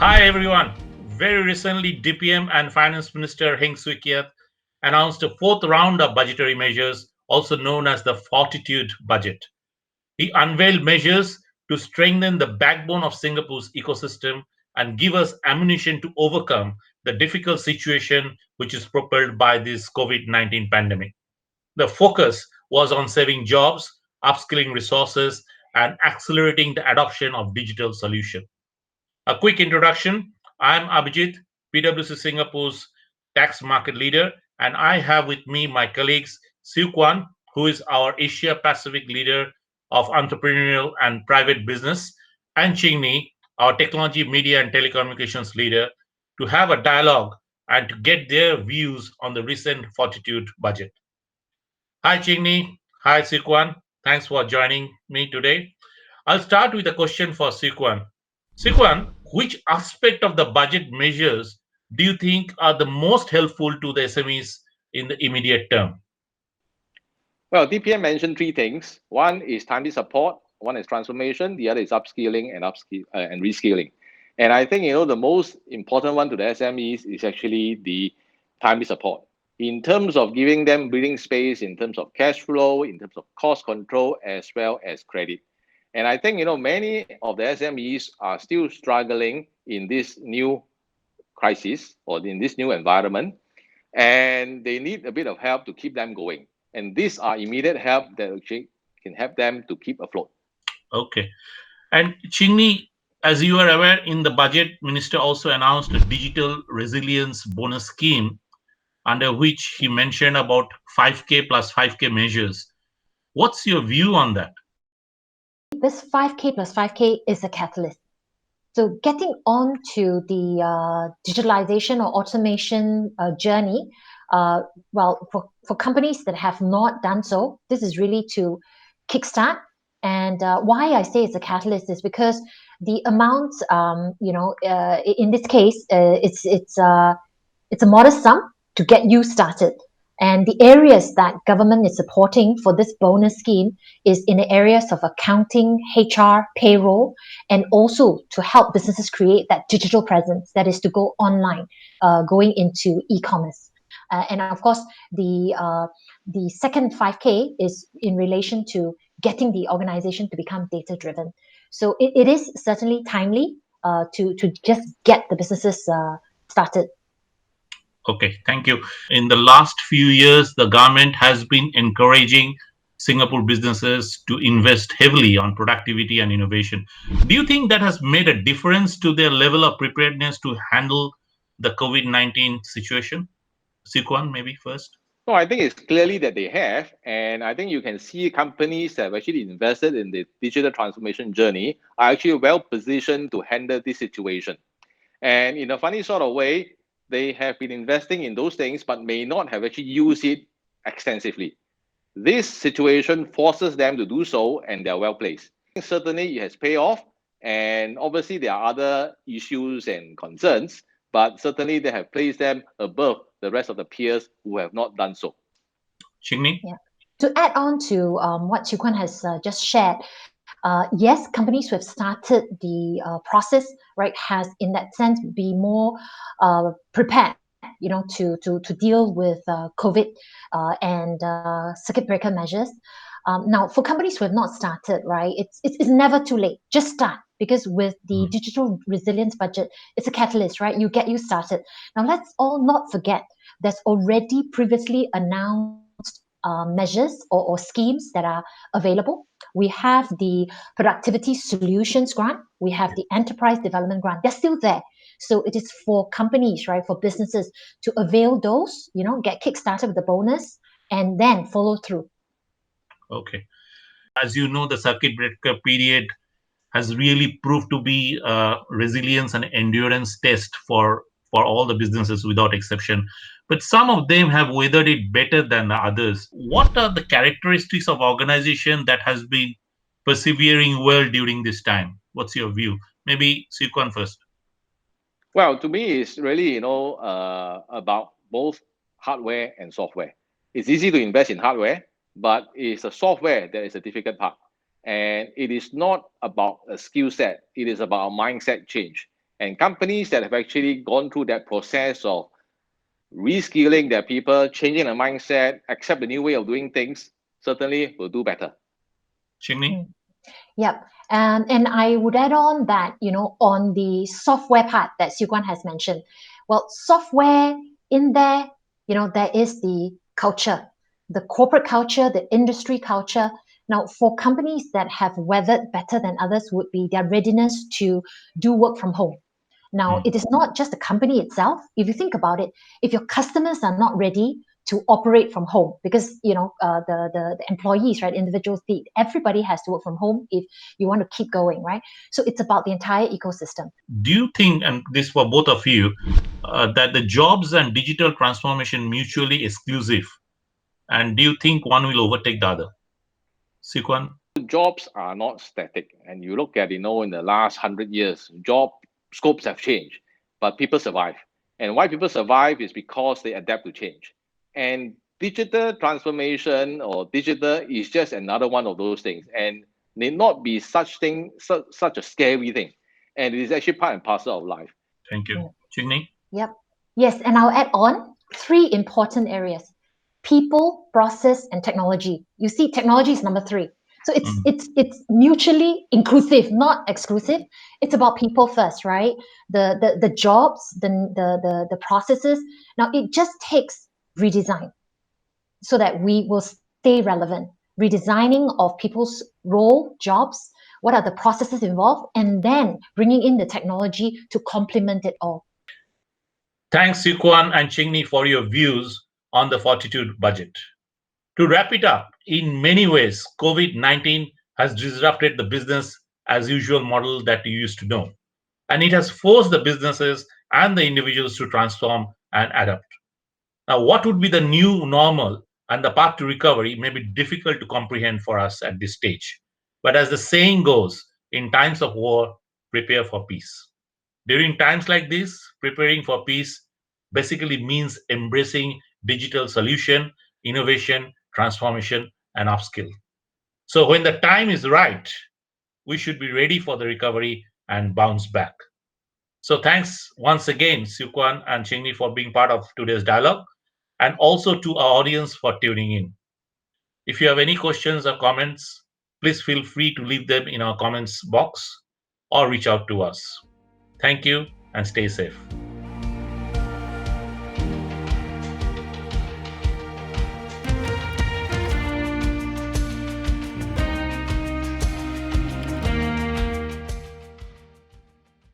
Hi everyone. Very recently, DPM and Finance Minister Heng Swee Keat announced a fourth round of budgetary measures, also known as the Fortitude Budget. He unveiled measures to strengthen the backbone of Singapore's ecosystem and give us ammunition to overcome the difficult situation which is propelled by this COVID 19 pandemic. The focus was on saving jobs, upskilling resources, and accelerating the adoption of digital solutions. A quick introduction. I'm Abhijit, PwC Singapore's tax market leader, and I have with me my colleagues Siu Kwan, who is our Asia Pacific leader of entrepreneurial and private business, and Ching Ni, our technology, media, and telecommunications leader, to have a dialogue and to get their views on the recent Fortitude budget. Hi, Ching Ni. Hi, Siu Kwan. Thanks for joining me today. I'll start with a question for Sikwan. Sikwan, which aspect of the budget measures do you think are the most helpful to the SMEs in the immediate term? Well, DPM mentioned three things. One is timely support, one is transformation, the other is upskilling and reskilling. And I think the most important one to the SMEs is actually the timely support. In terms of giving them breathing space, in terms of cash flow, in terms of cost control, as well as credit. And I think many of the SMEs are still struggling in this new crisis or in this new environment, and they need a bit of help to keep them going. And these are immediate help that actually can help them to keep afloat. Okay. And Chingni, as you are aware, in the budget, Minister also announced a digital resilience bonus scheme under which he mentioned about 5K plus 5K measures. What's your view on that? This 5K plus 5K is a catalyst. So getting on to the digitalization or automation journey, for companies that have not done so, this is really to kickstart. And why I say it's a catalyst is because the amounts, in this case, it's a modest sum to get you started. And the areas that government is supporting for this bonus scheme is in the areas of accounting, HR, payroll, and also to help businesses create that digital presence, that is to go online, going into e-commerce. And of course, the second 5K is in relation to getting the organization to become data driven. So it is certainly timely to just get the businesses started. Okay, thank you. In the last few years, the government has been encouraging Singapore businesses to invest heavily on productivity and innovation. Do you think that has made a difference to their level of preparedness to handle the COVID 19 situation? Sikwan, maybe first. No, I think it's clearly that they have. And I think you can see companies that have actually invested in the digital transformation journey are actually well positioned to handle this situation. And in a funny sort of way, they have been investing in those things, but may not have actually used it extensively. This situation forces them to do so, and they're well placed. Certainly, it has paid off, and obviously, there are other issues and concerns, but certainly, they have placed them above the rest of the peers who have not done so. Chingni? Yeah. To add on to what Chiu Kwan has just shared, yes, companies who have started the process, right, has in that sense be more prepared, to deal with COVID and circuit breaker measures. Now, for companies who have not started, right, it's never too late. Just start, because with the digital resilience budget, it's a catalyst, right? You started. Now, let's all not forget there's already previously announced measures or schemes that are available. We have the productivity solutions grant, we have the enterprise development grant. They're still there. So it is for companies, right, for businesses to avail those, get kickstarted with the bonus and then follow through. Okay. As you know, the circuit breaker period has really proved to be a resilience and endurance test for all the businesses without exception. But some of them have weathered it better than the others. What are the characteristics of organization that has been persevering well during this time? What's your view? Maybe Sikwan first. Well, to me, it's really about both hardware and software. It's easy to invest in hardware, but it's a software that is a difficult part. And it is not about a skill set; it is about a mindset change. And companies that have actually gone through that process of reskilling their people, changing their mindset, accept the new way of doing things, certainly will do better. Ching Ni? Yep. And I would add on that, on the software part that Siu Guan has mentioned. Well, software in there, there is the culture, the corporate culture, the industry culture. Now, for companies that have weathered better than others would be their readiness to do work from home. Now, it is not just the company itself. If you think about it, if your customers are not ready to operate from home, because the employees, right, individuals, everybody has to work from home if you want to keep going, right? So it's about the entire ecosystem. Do you think, and this for both of you, that the jobs and digital transformation mutually exclusive, and do you think one will overtake the other? Siu Guan? Jobs are not static. And you look at, in the last 100 years, job scopes have changed, but people survive. And why people survive is because they adapt to change. And digital transformation or digital is just another one of those things, and need not be such a scary thing. And it is actually part and parcel of life. Thank you. Ching Ni? Yep. Yes, and I'll add on 3 important areas: people, process, and technology. You see, technology is number 3. So it's mutually inclusive, not exclusive. It's about people first, right? The jobs, the processes. Now it just takes redesign so that we will stay relevant. Redesigning of people's role, jobs, what are the processes involved, and then bringing in the technology to complement it all. Thanks, Siu Guan and Ching Ni, for your views on the Fortitude budget. To wrap it up, in many ways, COVID-19 has disrupted the business as usual model that you used to know. And it has forced the businesses and the individuals to transform and adapt. Now, what would be the new normal and the path to recovery may be difficult to comprehend for us at this stage. But as the saying goes, in times of war, prepare for peace. During times like this, preparing for peace basically means embracing digital solution, innovation, transformation, and upskill. So when the time is right, we should be ready for the recovery and bounce back. So thanks once again, Siu Guan and Ching Ni, for being part of today's dialogue, and also to our audience for tuning in. If you have any questions or comments, please feel free to leave them in our comments box or reach out to us. Thank you and stay safe.